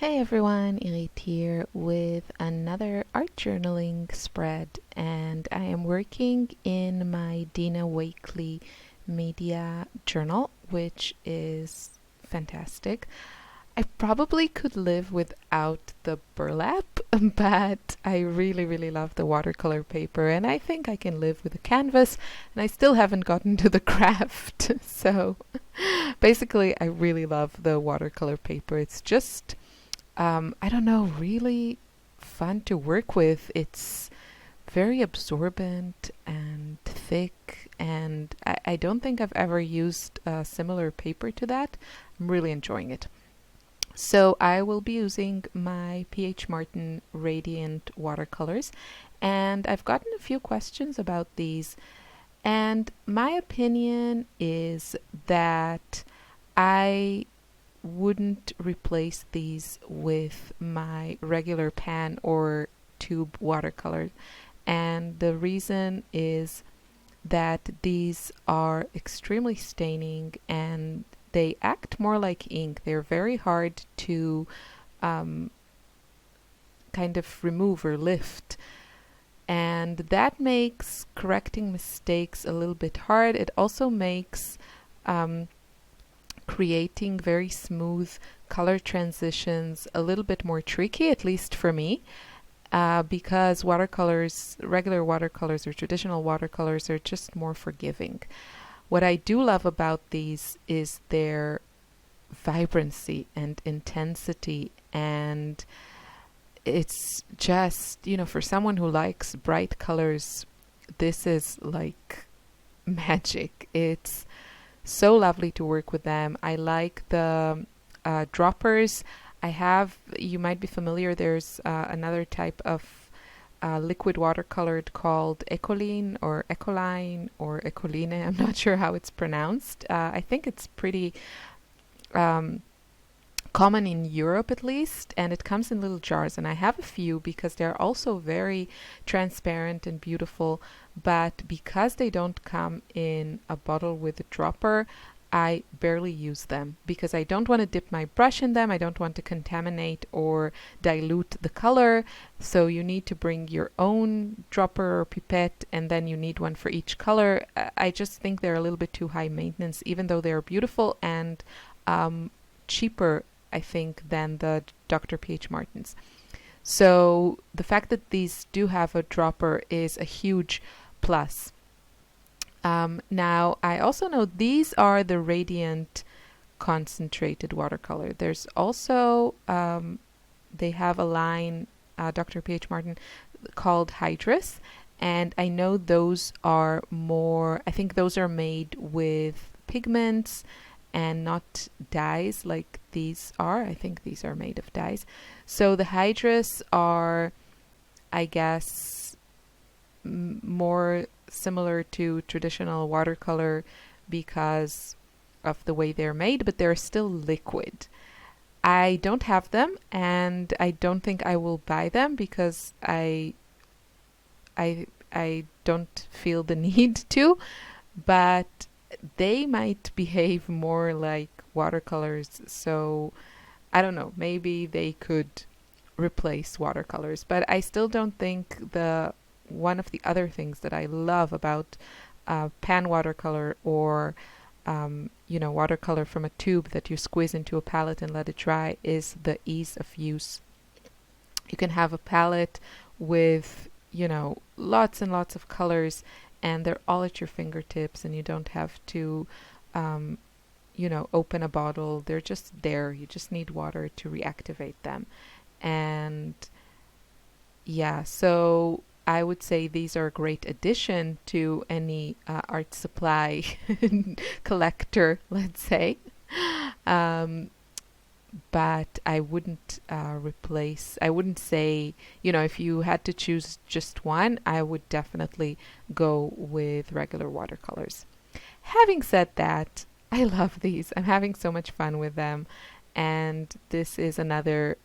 Hey everyone, Irit here with another art journaling spread, and I am working in my Dina Wakely media journal, which is fantastic. I probably could live without the burlap, but I really love the watercolor paper, and I think I can live with a canvas, and I still haven't gotten to the craft. So basically, I really love the watercolor paper. It's just I don't know, really fun to work with. It's very absorbent and thick, and I don't think I've ever used a similar paper to that. I'm really enjoying it. So I will be using my PH Martin Radiant watercolors, and I've gotten a few questions about these. And my opinion is that I wouldn't replace these with my regular pan or tube watercolor. And the reason is that these are extremely staining and they act more like ink. They're very hard to um, kind of remove or lift. And that makes correcting mistakes a little bit hard. It also makes creating very smooth color transitions a little bit more tricky, at least for me, because watercolors, regular watercolors or traditional watercolors, are just more forgiving. What I do love about these is their vibrancy and intensity, and it's just, for someone who likes bright colors, this is like magic. It's so lovely to work with them. I like the droppers. You might be familiar, there's another type of liquid watercolor called Ecoline or Ecoline or Ecoline. I'm not sure how it's pronounced. I think it's pretty common in Europe at least, and it comes in little jars, and I have a few because they're also very transparent and beautiful, but because they don't come in a bottle with a dropper, I barely use them because I don't want to dip my brush in them. I don't want to contaminate or dilute the color, so you need to bring your own dropper or pipette, and then you need one for each color. I just think they're a little bit too high maintenance, even though they're beautiful and cheaper, I think, than the Dr. P.H. Martins. So the fact that these do have a dropper is a huge plus. Now, I also know these are the Radiant Concentrated Watercolor. There's also, they have a line, Dr. P.H. Martin, called Hydrus, and I know those are more, I think those are made with pigments and not dyes like these are. I think these are made of dyes. So the Hydrus are, I guess, more similar to traditional watercolor because of the way they're made, but they're still liquid. I don't have them, and I don't think I will buy them because I don't feel the need to, but they might behave more like watercolors, so I don't know, maybe they could replace watercolors. But I still don't think one of the other things that I love about pan watercolor or watercolor from a tube that you squeeze into a palette and let it dry is the ease of use. You can have a palette with lots and lots of colors, and they're all at your fingertips, and you don't have to open a bottle. They're just there. You just need water to reactivate them. And yeah, so I would say these are a great addition to any art supply collector, let's say. But I wouldn't I wouldn't say, if you had to choose just one, I would definitely go with regular watercolors. Having said that, I love these. I'm having so much fun with them. And this is another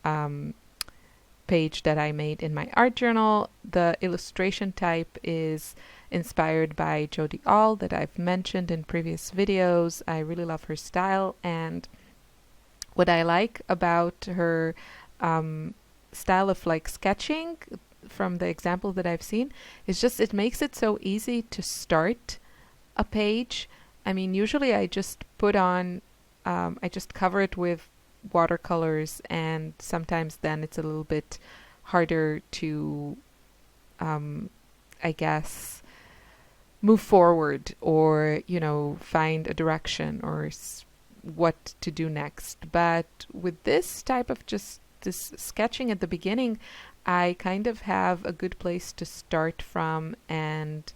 page that I made in my art journal. The illustration type is inspired by Jodi Ohl that I've mentioned in previous videos. I really love her style, and what I like about her style of like sketching from the example that I've seen is just it makes it so easy to start a page. I mean, usually I just put on, I just cover it with watercolors, and sometimes then it's a little bit harder to, I guess, move forward or, you know, find a direction or what to do next. But with this type of just this sketching at the beginning, I kind of have a good place to start from, and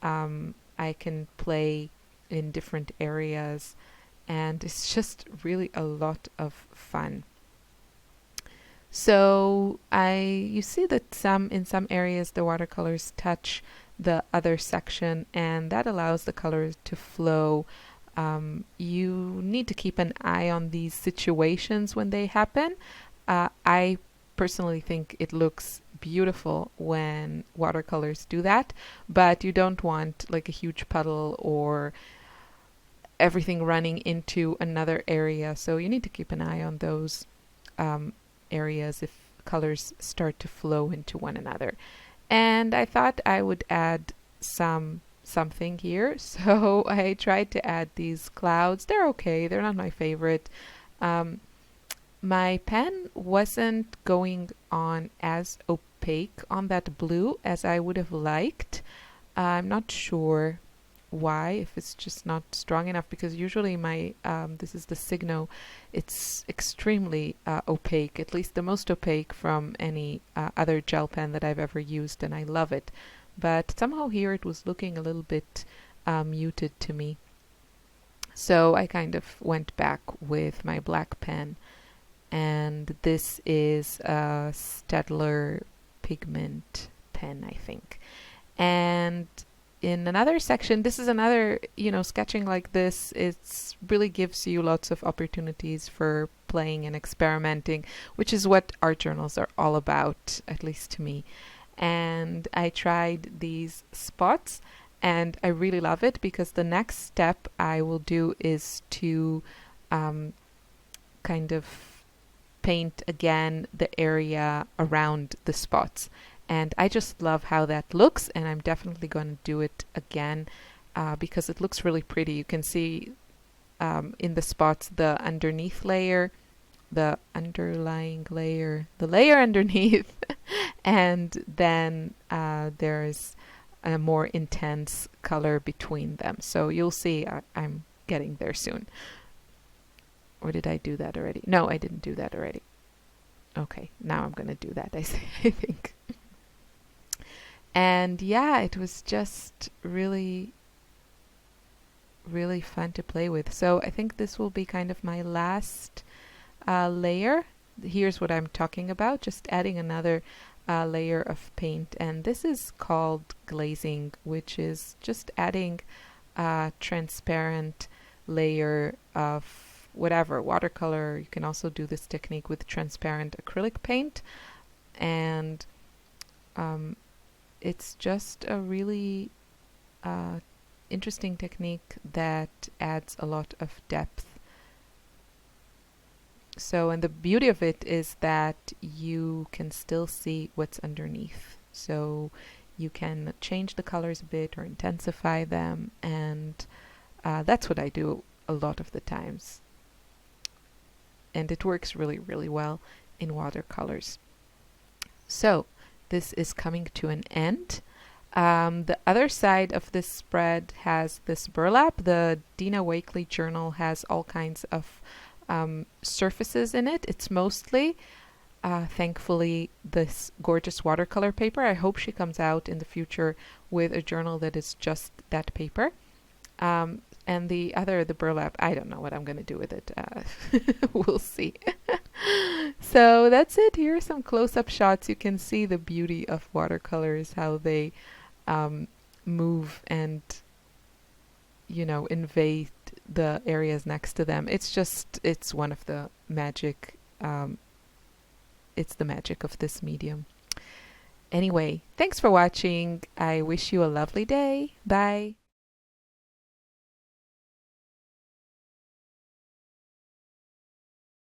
I can play in different areas, and it's just really a lot of fun. So you see that in some areas the watercolors touch the other section, and that allows the colors to flow. You need to keep an eye on these situations when they happen. I personally think it looks beautiful when watercolors do that, but you don't want like a huge puddle or everything running into another area. So you need to keep an eye on those areas if colors start to flow into one another. And I thought I would add something here. So I tried to add these clouds. They're okay. They're not my favorite. My pen wasn't going on as opaque on that blue as I would have liked. I'm not sure why, if it's just not strong enough, because usually my this is the Signo, it's extremely opaque, at least the most opaque from any other gel pen that I've ever used, and I love it. But somehow here it was looking a little bit muted to me. So I kind of went back with my black pen, and this is a Staedtler pigment pen, I think. And in another section, this is another, you know, sketching like this, it's really gives you lots of opportunities for playing and experimenting, which is what art journals are all about, at least to me. And I tried these spots, and I really love it, because the next step I will do is to kind of paint again the area around the spots. And I just love how that looks, and I'm definitely going to do it again because it looks really pretty. You can see in the spots the underneath layer, the underlying layer, the layer underneath, and then there's a more intense color between them. So you'll see I'm getting there soon. Or did I do that already? No, I didn't do that already. Okay, now I'm going to do that, I think. And yeah, it was just really, really fun to play with. So I think this will be kind of my last layer. Here's what I'm talking about, just adding another layer of paint. And this is called glazing, which is just adding a transparent layer of whatever, watercolor. You can also do this technique with transparent acrylic paint. And it's just a really interesting technique that adds a lot of depth. So, and the beauty of it is that you can still see what's underneath. So you can change the colors a bit or intensify them, and that's what I do a lot of the times. And it works really, really well in watercolors. So this is coming to an end. The other side of this spread has this burlap. The Dina Wakley journal has all kinds of surfaces in it. It's mostly, thankfully, this gorgeous watercolor paper. I hope she comes out in the future with a journal that is just that paper. And the burlap, I don't know what I'm going to do with it. We'll see. So that's it. Here are some close-up shots. You can see the beauty of watercolors, how they move and, you know, invade the areas next to them. It's one of the magic, it's the magic of this medium. Anyway, thanks for watching. I wish you a lovely day. Bye.